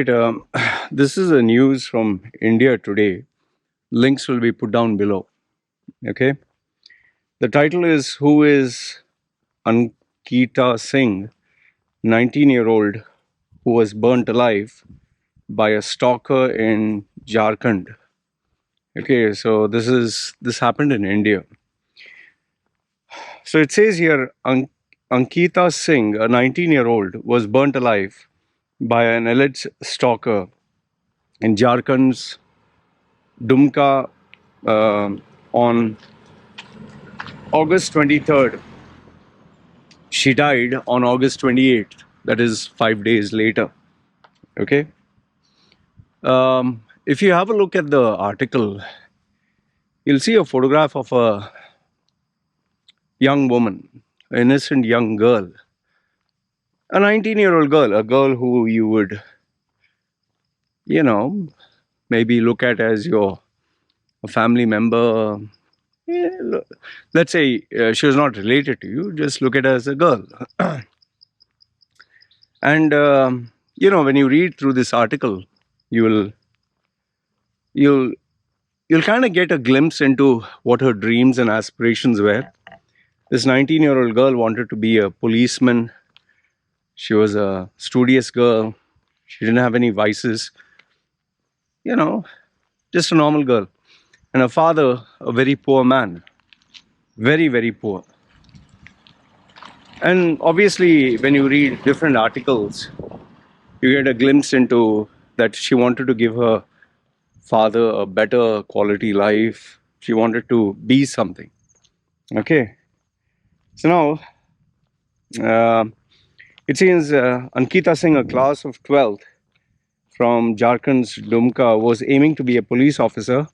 Right. This is a news from India today. Links will be put down below. Okay. The title is Who is Ankita Singh, 19-year-old who was burnt alive by a stalker in Jharkhand. Okay, so this happened in India. So it says here Ankita Singh, a 19-year-old, was burnt alive by an alleged stalker in Jharkhand's Dumka uh, on August 23rd. She died on August 28th, that is 5 days later. Okay. If you have a look at the article, you'll see a photograph of a young woman, an innocent young girl, a 19-year-old girl, a girl who you would, you know, maybe look at as your a family member. Let's say she was not related to you, just look at her as a girl. And when you read through this article, you'll you'll you'll kind of get a glimpse into what her dreams and aspirations were. This 19-year-old girl wanted to be a policeman. She was a studious girl. She didn't have any vices, you know, just a normal girl. And her father, a very poor man, very, very poor. And obviously, when you read different articles, you get a glimpse into that she wanted to give her father a better quality life. She wanted to be something. Okay. So now, uh, it seems Ankita Singh, a class of 12th from Jharkhand's Dumka, was aiming to be a police officer.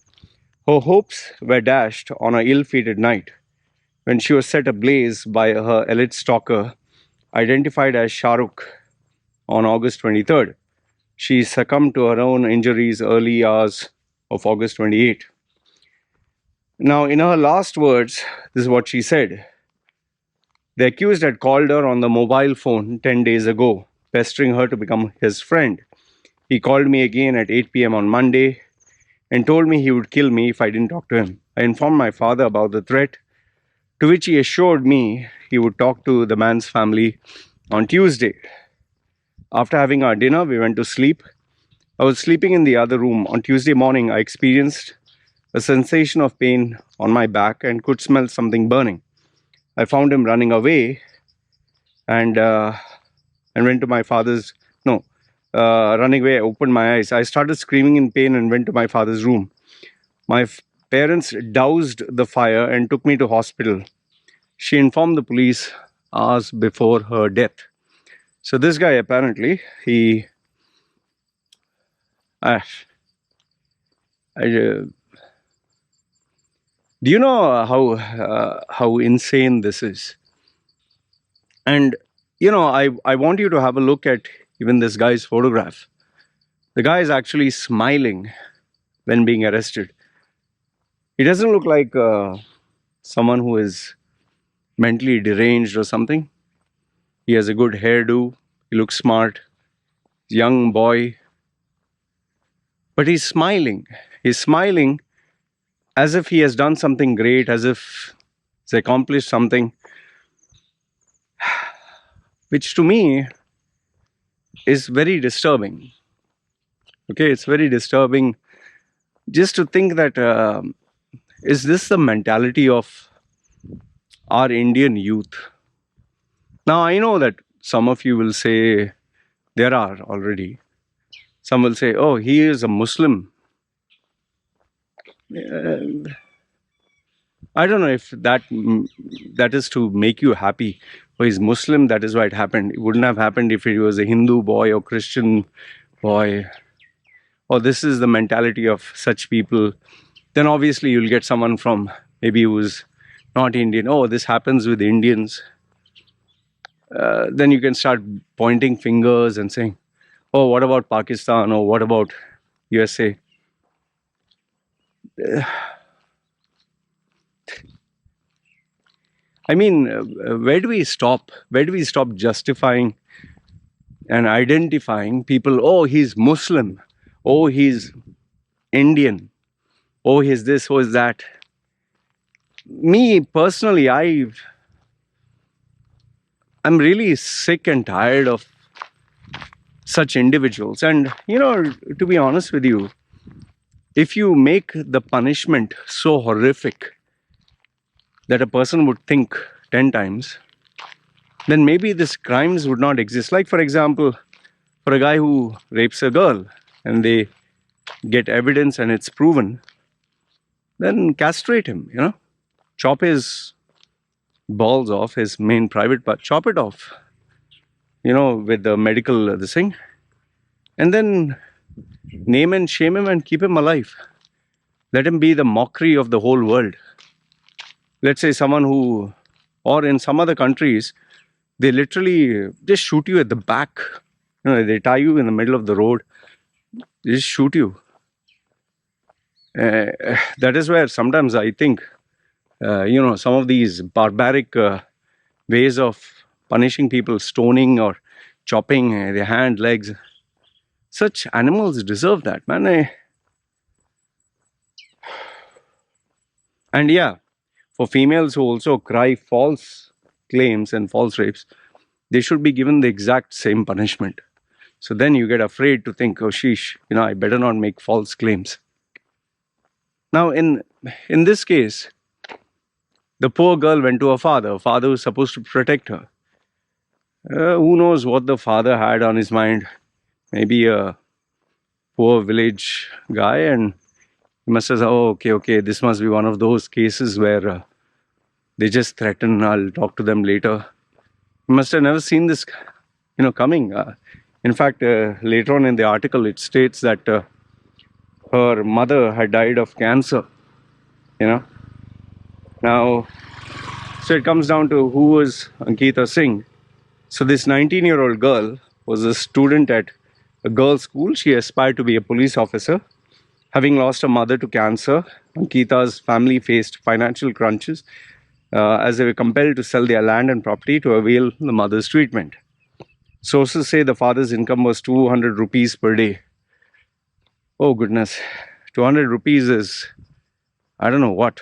Her hopes were dashed on a ill-fated night when she was set ablaze by her alleged stalker, identified as Shahrukh, on August 23rd. She succumbed to her own injuries early hours of August 28. Now, in her last words, this is what she said. The accused had called her on the mobile phone 10 days ago, pestering her to become his friend. He called me again at 8 p.m. on Monday and told me he would kill me if I didn't talk to him. I informed my father about the threat, to which he assured me he would talk to the man's family on Tuesday. After having our dinner, we went to sleep. I was sleeping in the other room. On Tuesday morning, I experienced a sensation of pain on my back and could smell something burning. I found him running away and went to my father's. No, running away. I opened my eyes. I started screaming in pain and went to my father's room. My parents doused the fire and took me to hospital. She informed the police hours before her death. So this guy apparently uh, do you know how insane this is? And I want you to have a look at even this guy's photograph. The guy is actually smiling when being arrested. He doesn't look like someone who is mentally deranged or something. He has a good hairdo. He looks smart. Young boy. But he's smiling. He's smiling as if he has done something great, as if he's accomplished something, which to me is very disturbing. Okay, it's very disturbing just to think that is this the mentality of our Indian youth? Now, I know that some of you will say there are already. Some will say, oh, he is a Muslim. I don't know if that is to make you happy. Oh, he's Muslim, that is why it happened. It wouldn't have happened if he was a Hindu boy or Christian boy. Or this is the mentality of such people. Then obviously you'll get someone from maybe who's not Indian. Oh, this happens with Indians. Then you can start pointing fingers and saying, oh, what about Pakistan? Or what about USA? I mean, where do we stop? Where do we stop justifying and identifying people. Oh, he's Muslim. Oh, he's Indian. Oh, he's this. Oh, he's that. Me personally, I'm really sick and tired of such individuals. And to be honest with you, if you make the punishment so horrific that a person would think 10 times, then maybe these crimes would not exist. Like, for example, for a guy who rapes a girl and they get evidence and it's proven, then castrate him, chop his balls off, his main private part, chop it off, with the medical this thing, and then name and shame him and keep him alive. Let him be the mockery of the whole world. Let's say someone who, or in some other countries, they literally just shoot you at the back. They tie you in the middle of the road, they just shoot you. That is where sometimes I think, some of these barbaric ways of punishing people, stoning or chopping their hand, legs, such animals deserve that, man. And yeah, for females who also cry false claims and false rapes, they should be given the exact same punishment. So then you get afraid to think, oh sheesh, I better not make false claims. Now in this case, the poor girl went to her father. Her father was supposed to protect her. Who knows what the father had on his mind? Maybe a poor village guy, and he must have said, oh, okay, this must be one of those cases where they just threaten, I'll talk to them later. He must have never seen this, coming. In fact, later on in the article, it states that her mother had died of cancer, Now, so it comes down to who was Ankita Singh. So this 19-year-old girl was a student at a girls' school. She aspired to be a police officer. Having lost her mother to cancer, Ankita's family faced financial crunches as they were compelled to sell their land and property to avail the mother's treatment. Sources say the father's income was 200 rupees per day. Oh goodness, 200 rupees is, I don't know what,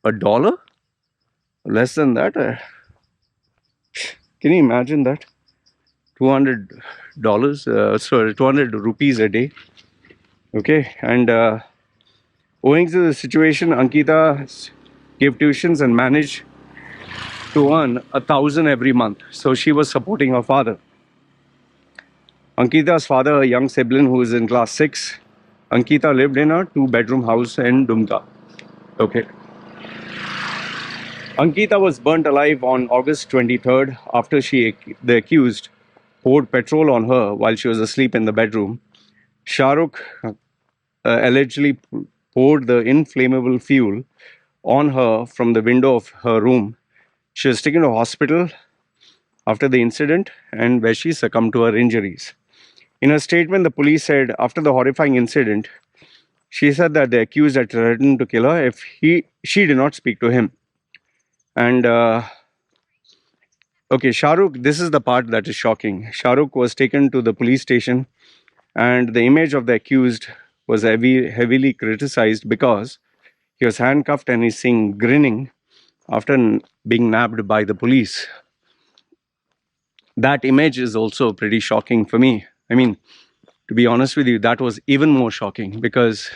$1? Less than that? Can you imagine that? $200, 200 rupees a day. Okay, and owing to the situation, Ankita gave tuitions and managed to earn 1,000 every month. So she was supporting her father. Ankita's father, a young sibling who is in class 6, Ankita lived in a 2-bedroom house in Dumka. Okay. Ankita was burnt alive on August 23rd after the accused poured petrol on her while she was asleep in the bedroom. Shahrukh allegedly poured the inflammable fuel on her from the window of her room. She was taken to hospital after the incident, and where she succumbed to her injuries. In a statement, the police said after the horrifying incident, she said that the accused had threatened to kill her if she did not speak to him. And okay, Shahrukh, this is the part that is shocking. Shahrukh was taken to the police station, and the image of the accused was heavily criticized because he was handcuffed and he's seen grinning after being nabbed by the police. That image is also pretty shocking for me. I mean, to be honest with you, that was even more shocking because,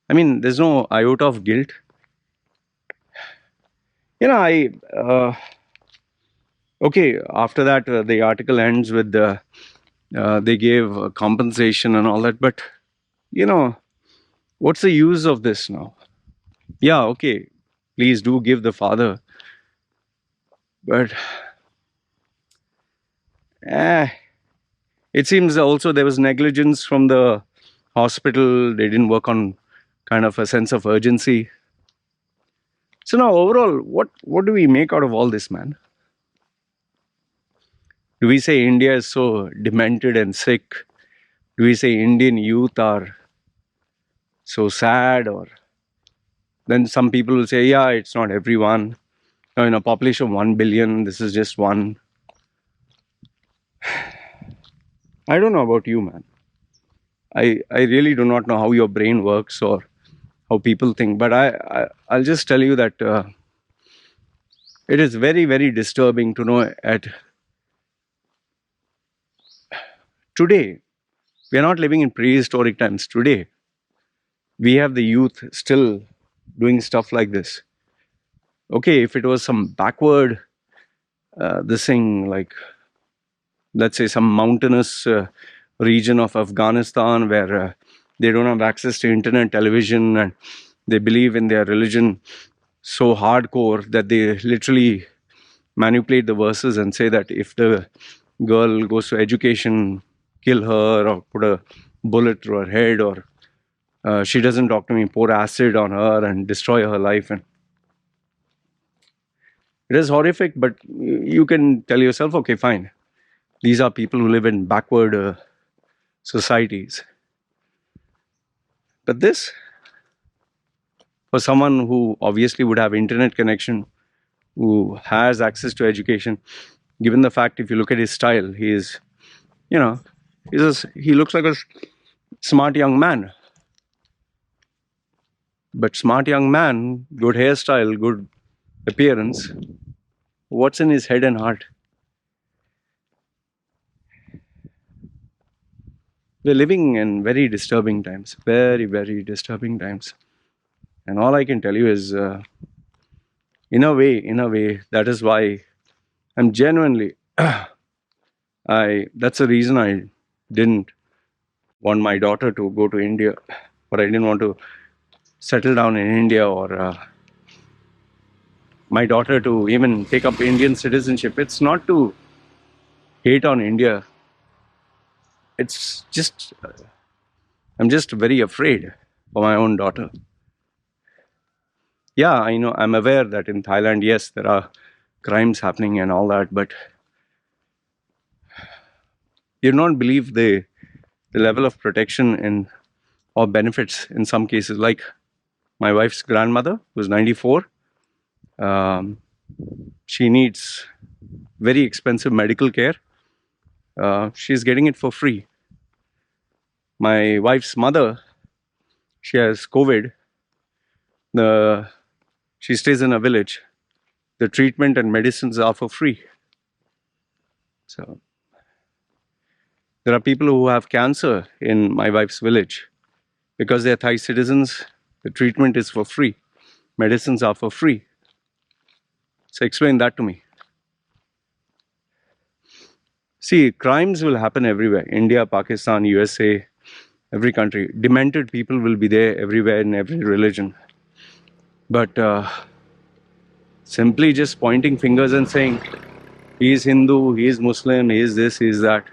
there's no iota of guilt. Okay, after that, the article ends with they gave compensation and all that, but, what's the use of this now? Yeah, okay, please do give the father, but it seems also there was negligence from the hospital. They didn't work on kind of a sense of urgency. So now overall, what do we make out of all this, man? Do we say India is so demented and sick? Do we say Indian youth are so sad? Or then some people will say, yeah, it's not everyone. In a population of 1 billion, this is just one. I don't know about you, man. I really do not know how your brain works or how people think, but I'll just tell you that it is very, very disturbing to know at today, we are not living in prehistoric times. Today, we have the youth still doing stuff like this. Okay, if it was some backward, this thing like, let's say, some mountainous region of Afghanistan where they don't have access to internet, television, and they believe in their religion so hardcore that they literally manipulate the verses and say that if the girl goes to education, kill her or put a bullet through her head, or she doesn't talk to me, pour acid on her and destroy her life. And it is horrific, but you can tell yourself, okay, fine. These are people who live in backward societies. But this, for someone who obviously would have internet connection, who has access to education, given the fact, if you look at his style, he is, you know, he looks like a smart young man. But smart young man, good hairstyle, good appearance. What's in his head and heart? We're living in very disturbing times, very, very disturbing times. And all I can tell you is, in a way, that is why I'm genuinely, that's the reason I didn't want my daughter to go to India, or I didn't want to settle down in India, or my daughter to even take up Indian citizenship. It's not to hate on India. It's just, I'm just very afraid for my own daughter. Yeah, I know, I'm aware that in Thailand, yes, there are crimes happening and all that, but you don't believe the level of protection and or benefits in some cases. Like my wife's grandmother, who's 94, um, she needs very expensive medical care. She's getting it for free. My wife's mother, she has COVID. The She stays in a village. The treatment and medicines are for free. So there are people who have cancer in my wife's village. Because they're Thai citizens, the treatment is for free. Medicines are for free. So explain that to me. See, crimes will happen everywhere. India, Pakistan, USA, every country. Demented people will be there everywhere in every religion. But simply just pointing fingers and saying, he is Hindu, he is Muslim, he is this, he is that.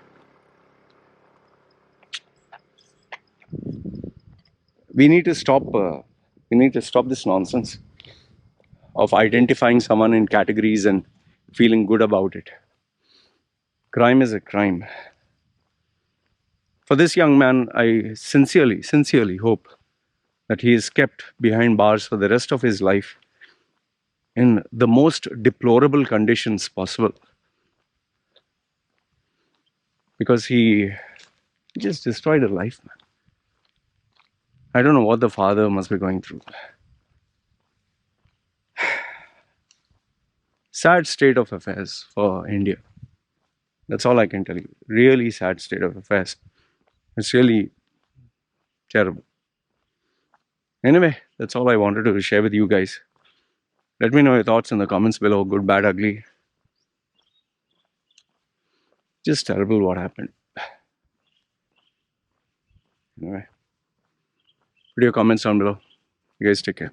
We need to stop. We need to stop this nonsense of identifying someone in categories and feeling good about it. Crime is a crime. For this young man, I sincerely, sincerely hope that he is kept behind bars for the rest of his life in the most deplorable conditions possible. Because he just destroyed a life, man. I don't know what the father must be going through. Sad state of affairs for India. That's all I can tell you. Really sad state of affairs. It's really terrible. Anyway, that's all I wanted to share with you guys. Let me know your thoughts in the comments below. Good, bad, ugly. Just terrible what happened. Anyway, put your comments down below. You guys take care.